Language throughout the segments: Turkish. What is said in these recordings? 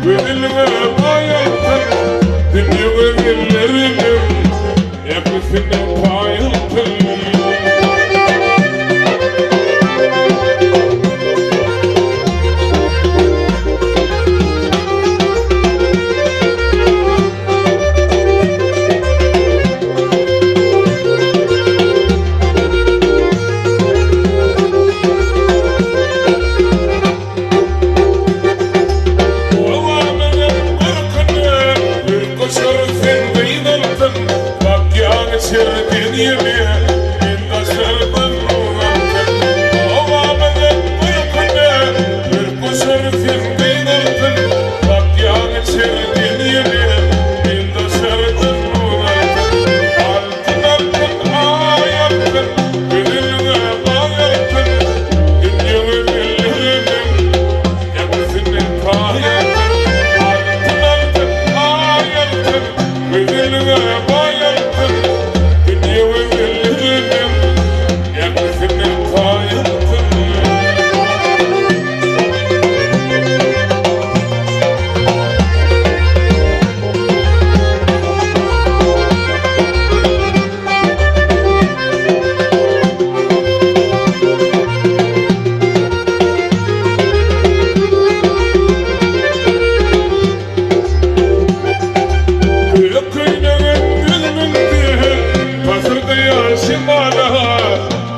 gönlüme bayıldım. Dünya gönüllerinin hepsine bayıldım.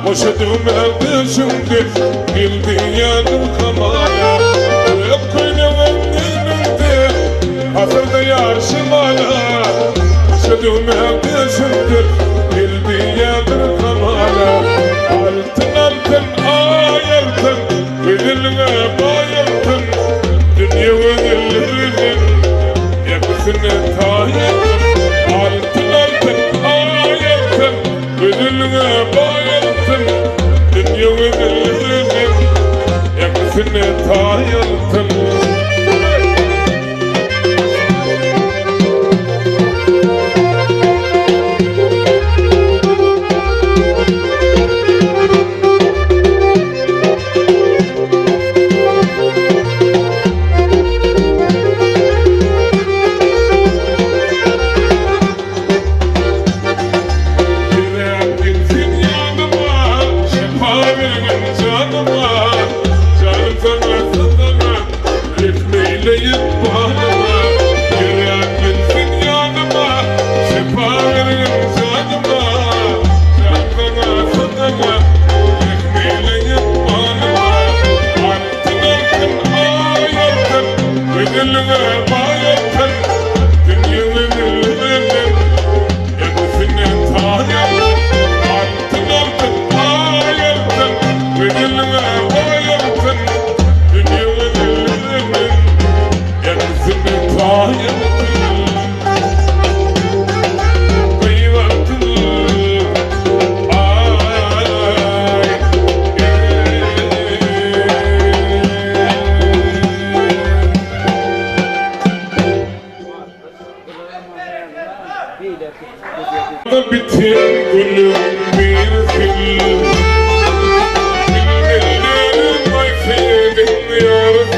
Boşadım elde şimdi bildiğin yanım kamaya. Hep kuyunun önünde hazırda yarışım hala. Boşadım elde şimdi bildiğin yanım kamaya. Altın altın ay altın gönlüme bayıldım. Dünya gönüllerinin hepsine tayyip. Altın altın ay altın gönlüme bayıldım. Dünya gönüllerinin hepsine tayyip. Bütün gülüm bir film. Bilmelerim ay sevdim yarım.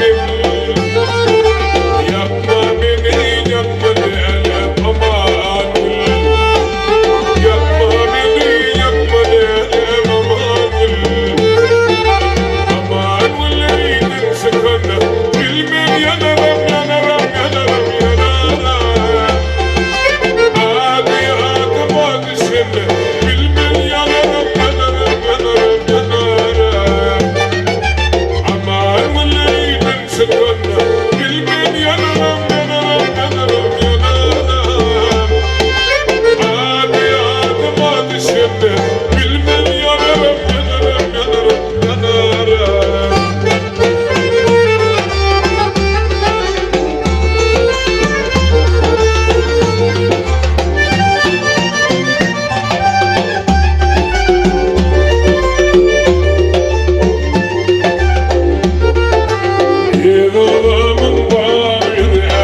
Yapma beni yapma derim aman gülüm. Yapma beni yapma derim aman gülüm. Aman gülüm sakın bilmem yanarım yanarım yanarım yanarım. Bilmem yanarım yanarım yanarım yanarım. Aman müleydim sakın bilmem yanarım yanarım yanarım yanarım. Hadi adım hadi şimdi bilmem yanarım yanarım yanarım yanarım. Yığılımın bağrı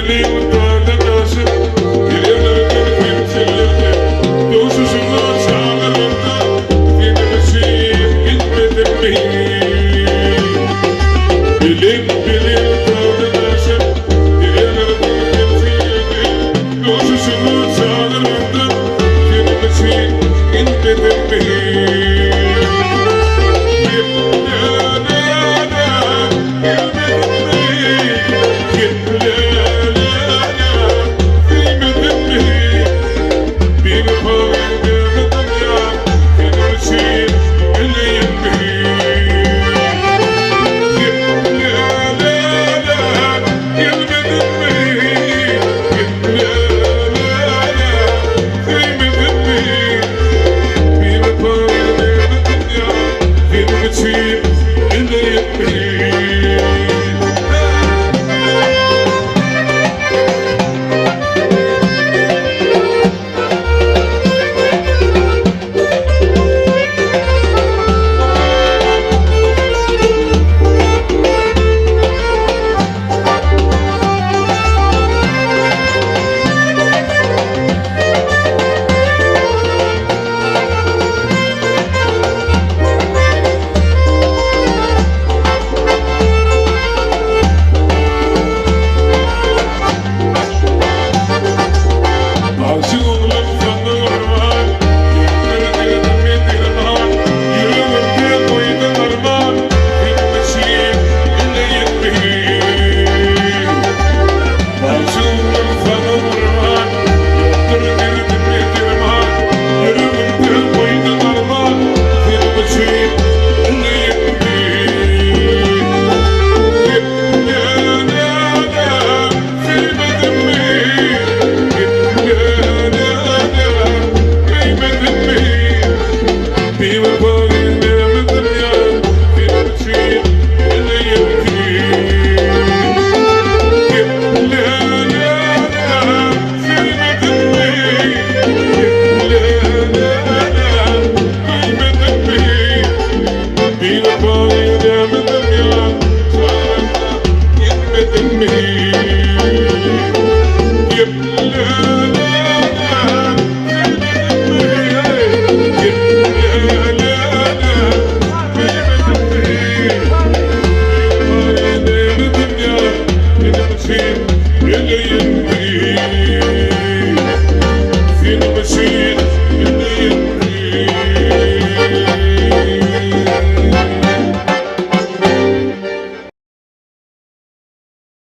geliyor da